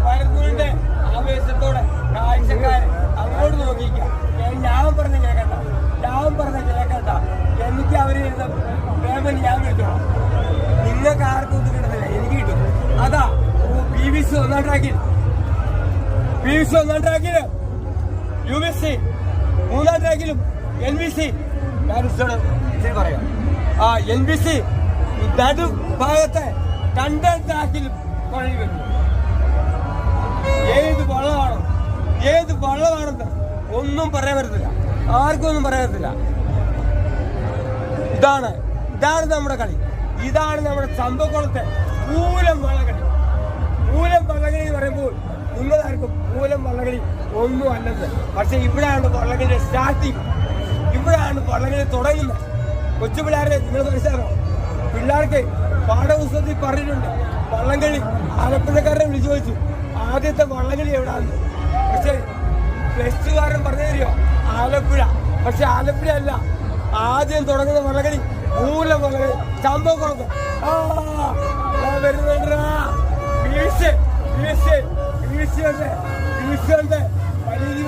വരുന്നുണ്ട് ആവേശത്തോടെ കാഴ്ചക്കാരെ അങ്ങോട്ട് നോക്കിക്കാം. ഞാൻ പറഞ്ഞ കേൾക്കണ്ട, എനിക്ക് അവര് പേയ്മെന്റ് ഞാൻ കിട്ടും. നിങ്ങൾക്ക് ആർക്കും ഒന്നും കിട്ടുന്നില്ല, എനിക്ക് കിട്ടും. അതാ BBC ഒന്നാം ട്രാക്കിൽ, UBC മൂന്നാം ട്രാക്കിലും, NBC ഞാൻ പറയാം. NBC നടു ഭാഗത്തെ രണ്ടാം ട്രാക്കിലും കുഴഞ്ഞു വരുന്നു. ഏത് വള്ളമാണെന്ന് ഒന്നും പറയാൻ പറ്റത്തില്ല, ആർക്കും ഒന്നും പറയാൻ പറ്റത്തില്ല. ഇതാണ് നമ്മുടെ കളി, ഇതാണ് നമ്മുടെ ചമ്പക്കുളത്തെ മൂലം വള്ളകളി. മൂലം വള്ളകളി എന്ന് പറയുമ്പോൾ നിങ്ങളാർക്കും മൂലം വള്ളകളി ഒന്നും അല്ലെന്ന്. പക്ഷെ ഇവിടെയാണ് വള്ളകളിയുടെ സ്റ്റാർട്ടിങ്, ഇവിടെയാണ് വള്ളകളി തുടങ്ങുന്നത്. കൊച്ചു പിള്ളേരെ നിങ്ങൾ മനസ്സിലാക്കണം. പിള്ളേർക്ക് പാഠപുസ്തകത്തിൽ പറഞ്ഞിട്ടുണ്ട് വള്ളംകളി. ആലപ്പുഴക്കാരനെ വിളിച്ചു ചോദിച്ചു ആദ്യത്തെ വള്ളംകളി എവിടാന്ന്. പക്ഷെ പ്ലസ്റ്റുകാരൻ പറഞ്ഞു തരുമോ ആലപ്പുഴ. പക്ഷെ ആലപ്പുഴ അല്ല, ആദ്യം തുടങ്ങുന്ന വള്ളംകളി മൂലം വള്ളംകളി ചമ്പക്കുളത്ത്. വരുന്നുണ്ടാ വലിയ